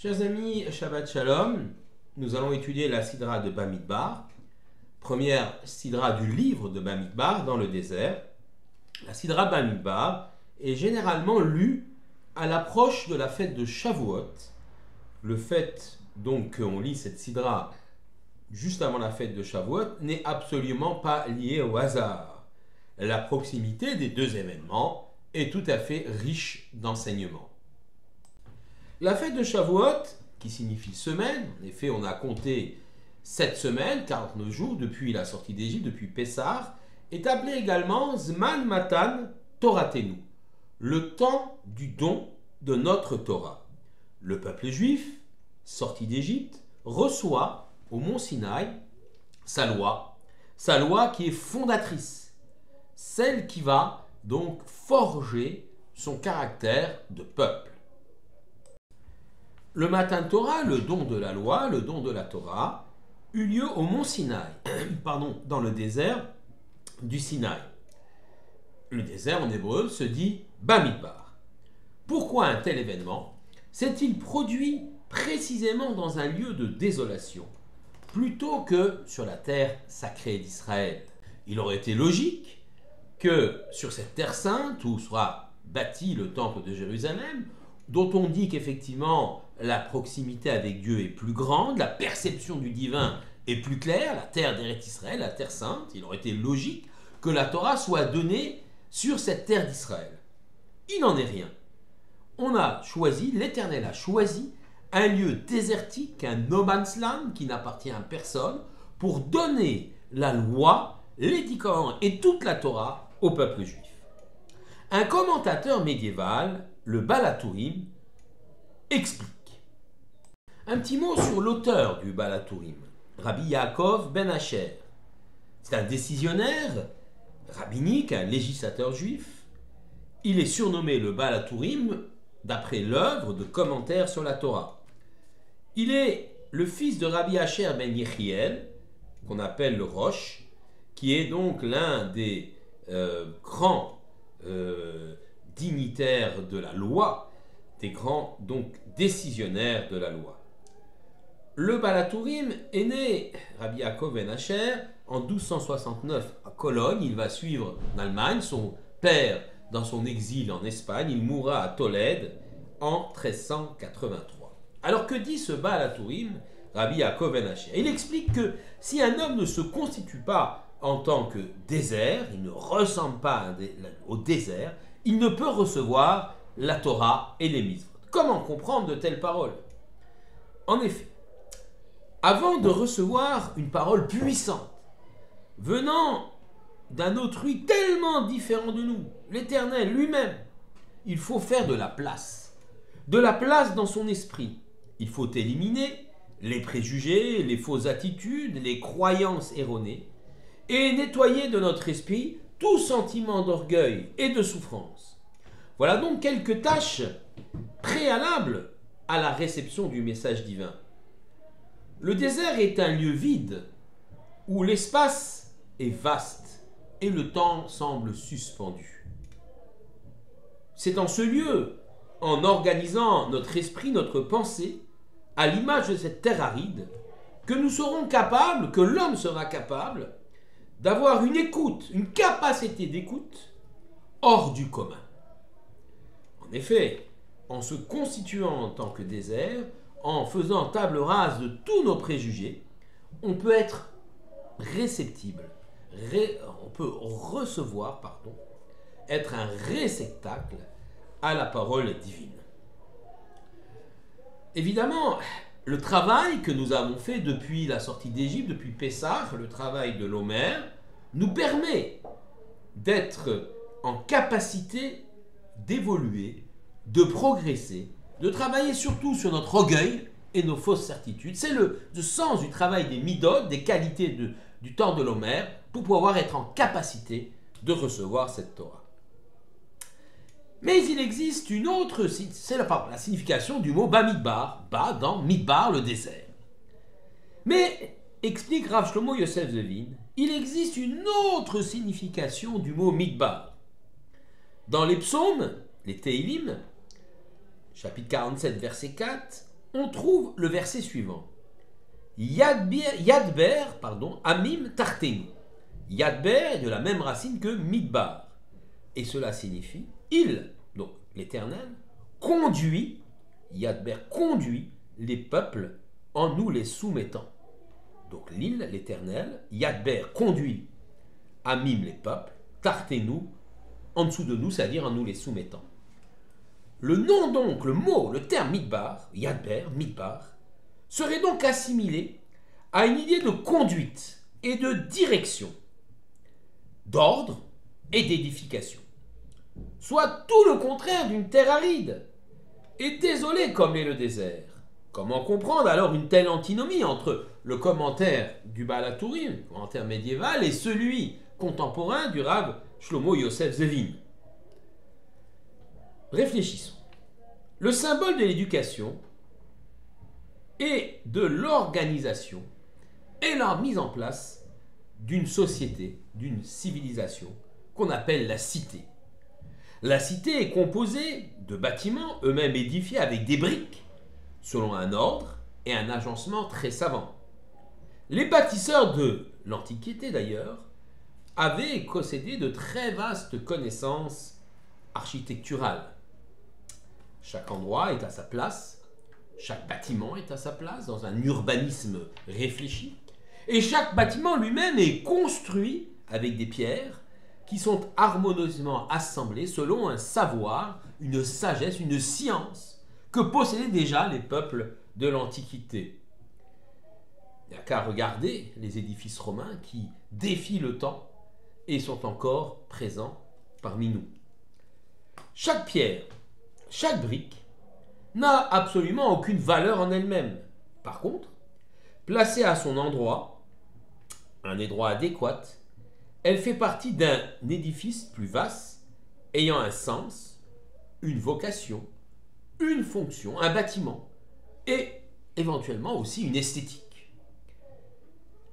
Chers amis, Shabbat Shalom, nous allons étudier la Sidra de Bamidbar, première Sidra du livre de Bamidbar dans le désert. La Sidra Bamidbar est généralement lue à l'approche de la fête de Shavuot. Le fait donc qu'on lit cette Sidra juste avant la fête de Shavuot n'est absolument pas lié au hasard. La proximité des deux événements est tout à fait riche d'enseignements. La fête de Shavuot, qui signifie semaine, en effet on a compté 7 semaines, 49 jours depuis la sortie d'Égypte, depuis Pessah, est appelée également Zman Matan Toratenu, le temps du don de notre Torah. Le peuple juif, sorti d'Égypte, reçoit au mont Sinaï sa loi qui est fondatrice, celle qui va donc forger son caractère de peuple. Le Matan Torah, le don de la loi, le don de la Torah, eut lieu au mont Sinaï, dans le désert du Sinaï. Le désert en hébreu se dit Bamidbar. Pourquoi un tel événement s'est-il produit précisément dans un lieu de désolation, plutôt que sur la terre sacrée d'Israël? Il aurait été logique que sur cette terre sainte où sera bâti le temple de Jérusalem, dont on dit qu'effectivement la proximité avec Dieu est plus grande, la perception du divin est plus claire, la terre d'Eretz Israël, la terre sainte, il aurait été logique que la Torah soit donnée sur cette terre d'Israël. Il n'en est rien. L'Éternel a choisi un lieu désertique, un no man's land qui n'appartient à personne, pour donner la loi, les 10 commandements et toute la Torah au peuple juif. Un commentateur médiéval, le Baal HaTurim, explique. Un petit mot sur l'auteur du Baal HaTurim, Rabbi Yaakov ben Asher. C'est un décisionnaire rabbinique, un législateur juif. Il est surnommé le Baal HaTurim d'après l'œuvre de commentaires sur la Torah. Il est le fils de Rabbi Asher ben Yechiel, qu'on appelle le Rosh, qui est donc l'un des grands dignitaires de la loi, des grands donc décisionnaires de la loi. Le Baal HaTurim est né, Rabbi Yaakov ben Asher, en 1269 à Cologne. Il va suivre en Allemagne son père dans son exil en Espagne. Il mourra à Tolède en 1383. Alors que dit ce Baal HaTurim, Rabbi Yaakov ben Asher? Il explique que si un homme ne se constitue pas en tant que désert, il ne ressemble pas au désert, il ne peut recevoir la Torah et les mitzvot. Comment comprendre de telles paroles? En effet, avant de recevoir une parole puissante, venant d'un autrui tellement différent de nous, l'Éternel lui-même, il faut faire de la place dans son esprit. Il faut éliminer les préjugés, les fausses attitudes, les croyances erronées, et nettoyer de notre esprit tout sentiment d'orgueil et de souffrance. Voilà donc quelques tâches préalables à la réception du message divin. Le désert est un lieu vide où l'espace est vaste et le temps semble suspendu. C'est en ce lieu, en organisant notre esprit, notre pensée, à l'image de cette terre aride, que nous serons capables, que l'homme sera capable, d'avoir une écoute, une capacité d'écoute hors du commun. En effet, en se constituant en tant que désert, en faisant table rase de tous nos préjugés, on peut être réceptible, on peut recevoir, être un réceptacle à la parole divine. Évidemment, le travail que nous avons fait depuis la sortie d'Égypte, depuis Pessah, le travail de l'Omer, nous permet d'être en capacité d'évoluer, de progresser, de travailler surtout sur notre orgueil et nos fausses certitudes. C'est le sens du travail des midot, des qualités du temps de l'Omer, pour pouvoir être en capacité de recevoir cette Torah. Mais il existe une autre, c'est la signification du mot Bamidbar, Ba dans Midbar, le désert. Mais, explique Rav Shlomo Yosef Zevin, il existe une autre signification du mot Midbar. Dans les psaumes, les Teilim, chapitre 47, verset 4, on trouve le verset suivant. Yadber, Amim Tartenu. Yadber est de la même racine que Midbar. Et cela signifie il, donc l'Éternel, conduit, Yadber conduit les peuples en nous les soumettant. Donc l'île, l'Éternel, Yadber conduit, Amim les peuples, Tartenu, en dessous de nous, c'est-à-dire en nous les soumettant. Le nom donc, le mot, le terme Midbar, Yadber, Midbar, serait donc assimilé à une idée de conduite et de direction, d'ordre et d'édification. Soit tout le contraire d'une terre aride et désolée comme est le désert. Comment comprendre alors une telle antinomie entre le commentaire du Baal HaTurim, commentaire médiéval, et celui contemporain du Rav Shlomo Yosef Zevin? Réfléchissons. Le symbole de l'éducation et de l'organisation est la mise en place d'une société, d'une civilisation qu'on appelle la cité. La cité est composée de bâtiments eux-mêmes édifiés avec des briques, selon un ordre et un agencement très savant. Les bâtisseurs de l'Antiquité d'ailleurs avaient possédé de très vastes connaissances architecturales. Chaque endroit est à sa place, chaque bâtiment est à sa place dans un urbanisme réfléchi, et chaque bâtiment lui-même est construit avec des pierres qui sont harmonieusement assemblées selon un savoir, une sagesse, une science que possédaient déjà les peuples de l'Antiquité. Il n'y a qu'à regarder les édifices romains qui défient le temps et sont encore présents parmi nous. Chaque pierre, chaque brique n'a absolument aucune valeur en elle-même. Par contre, placée à son endroit, un endroit adéquat, elle fait partie d'un édifice plus vaste, ayant un sens, une vocation, une fonction, un bâtiment, et éventuellement aussi une esthétique.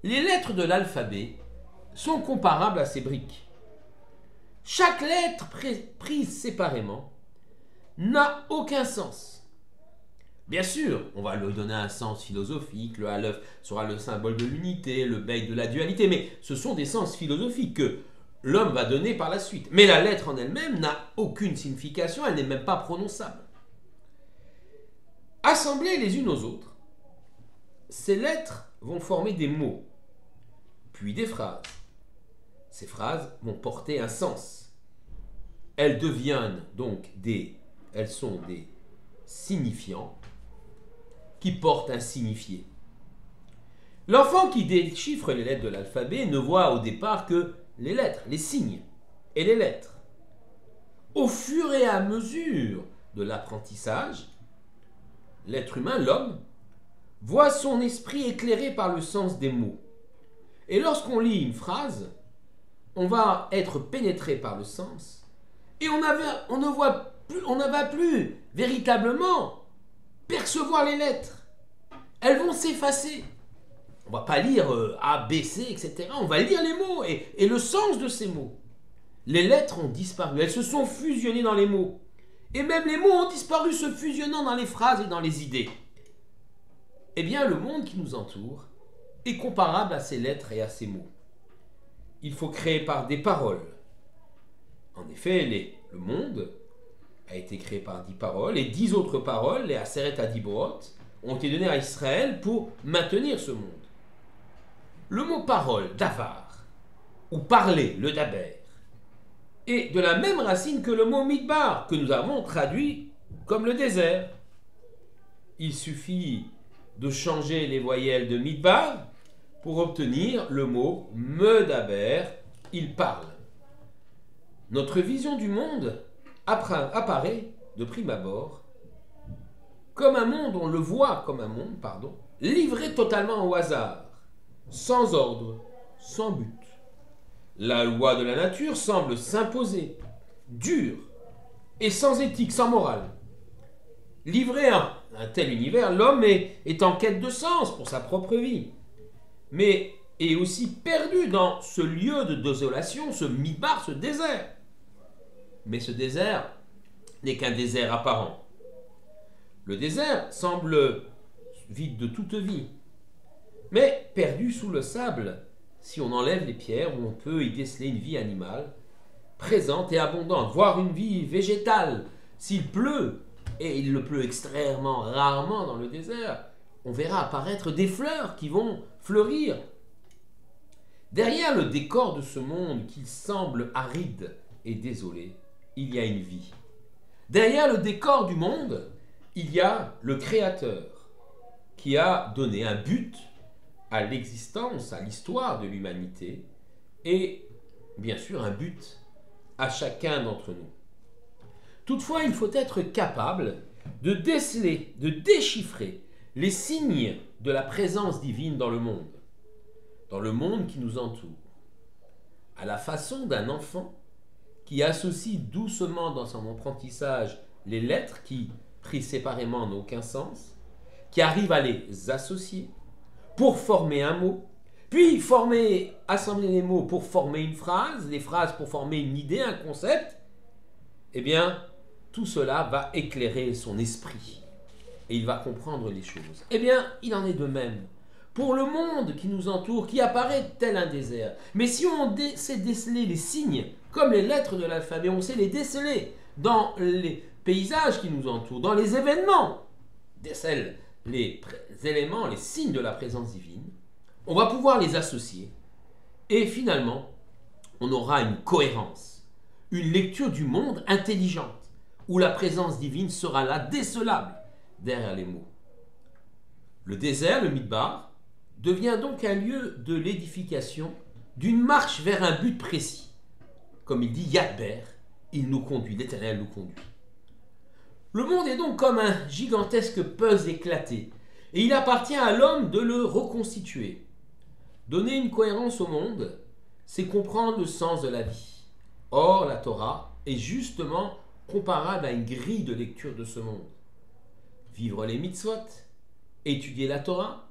Les lettres de l'alphabet sont comparables à ces briques. Chaque lettre prise séparément n'a aucun sens. Bien sûr, on va lui donner un sens philosophique, le Aleph sera le symbole de l'unité, le Bey de la dualité, mais ce sont des sens philosophiques que l'homme va donner par la suite. Mais la lettre en elle-même n'a aucune signification, elle n'est même pas prononçable. Assemblées les unes aux autres, ces lettres vont former des mots, puis des phrases. Ces phrases vont porter un sens. Elles sont des signifiants qui portent un signifié. L'enfant qui déchiffre les lettres de l'alphabet ne voit au départ que les lettres, les signes et les lettres. Au fur et à mesure de l'apprentissage, l'être humain, l'homme, voit son esprit éclairé par le sens des mots. Et lorsqu'on lit une phrase, on va être pénétré par le sens et on ne va plus véritablement percevoir les lettres. Elles vont s'effacer. On ne va pas lire A, B, C, etc. On va lire les mots et le sens de ces mots. Les lettres ont disparu. Elles se sont fusionnées dans les mots. Et même les mots ont disparu, se fusionnant dans les phrases et dans les idées. Eh bien, le monde qui nous entoure est comparable à ces lettres et à ces mots. Il faut créer par des paroles. En effet, le monde a été créé par 10 paroles, et 10 autres paroles, les Aseret Adibrot, ont été données à Israël pour maintenir ce monde. Le mot parole, davar, ou parler, le daber, est de la même racine que le mot midbar, que nous avons traduit comme le désert. Il suffit de changer les voyelles de midbar pour obtenir le mot medaber, il parle. Notre vision du monde apparaît de prime abord comme un monde, on le voit comme un monde, livré totalement au hasard, sans ordre, sans but. La loi de la nature semble s'imposer, dure et sans éthique, sans morale. Livré à un tel univers, l'homme est en quête de sens pour sa propre vie, mais est aussi perdu dans ce lieu de désolation, ce midbar, ce désert. Mais ce désert n'est qu'un désert apparent. Le désert semble vide de toute vie. Mais perdu sous le sable, si on enlève les pierres, on peut y déceler une vie animale, présente et abondante, voire une vie végétale. S'il pleut, et il le pleut extrêmement rarement dans le désert, on verra apparaître des fleurs qui vont fleurir. Derrière le décor de ce monde qui semble aride et désolé, il y a une vie. Derrière le décor du monde, il y a le Créateur qui a donné un but à l'existence, à l'histoire de l'humanité et bien sûr un but à chacun d'entre nous. Toutefois, il faut être capable de déceler, de déchiffrer les signes de la présence divine dans le monde qui nous entoure, à la façon d'un enfant qui associe doucement dans son apprentissage les lettres qui, prises séparément, n'ont aucun sens, qui arrive à les associer pour former un mot, puis assembler les mots pour former une phrase, les phrases pour former une idée, un concept. Eh bien, tout cela va éclairer son esprit et il va comprendre les choses. Eh bien, il en est de même pour le monde qui nous entoure, qui apparaît tel un désert. Mais si on sait déceler les signes, comme les lettres de l'alphabet, on sait les déceler dans les paysages qui nous entourent, dans les événements, décèle les éléments, les signes de la présence divine, on va pouvoir les associer et finalement, on aura une cohérence, une lecture du monde intelligente, où la présence divine sera là, décelable, derrière les mots. Le désert, le Midbar, devient donc un lieu de l'édification, d'une marche vers un but précis. Comme il dit Yadber, il nous conduit, l'Éternel nous conduit. Le monde est donc comme un gigantesque puzzle éclaté, et il appartient à l'homme de le reconstituer. Donner une cohérence au monde, c'est comprendre le sens de la vie. Or, la Torah est justement comparable à une grille de lecture de ce monde. Vivre les mitzvot, étudier la Torah,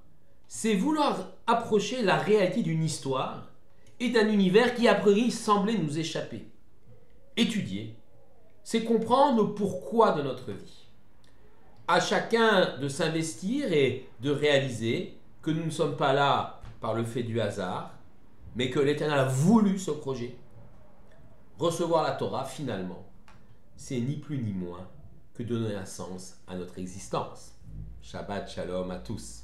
c'est vouloir approcher la réalité d'une histoire et d'un univers qui a priori semblait nous échapper. Étudier, c'est comprendre le pourquoi de notre vie. À chacun de s'investir et de réaliser que nous ne sommes pas là par le fait du hasard, mais que l'Éternel a voulu ce projet. Recevoir la Torah, finalement, c'est ni plus ni moins que donner un sens à notre existence. Shabbat Shalom à tous.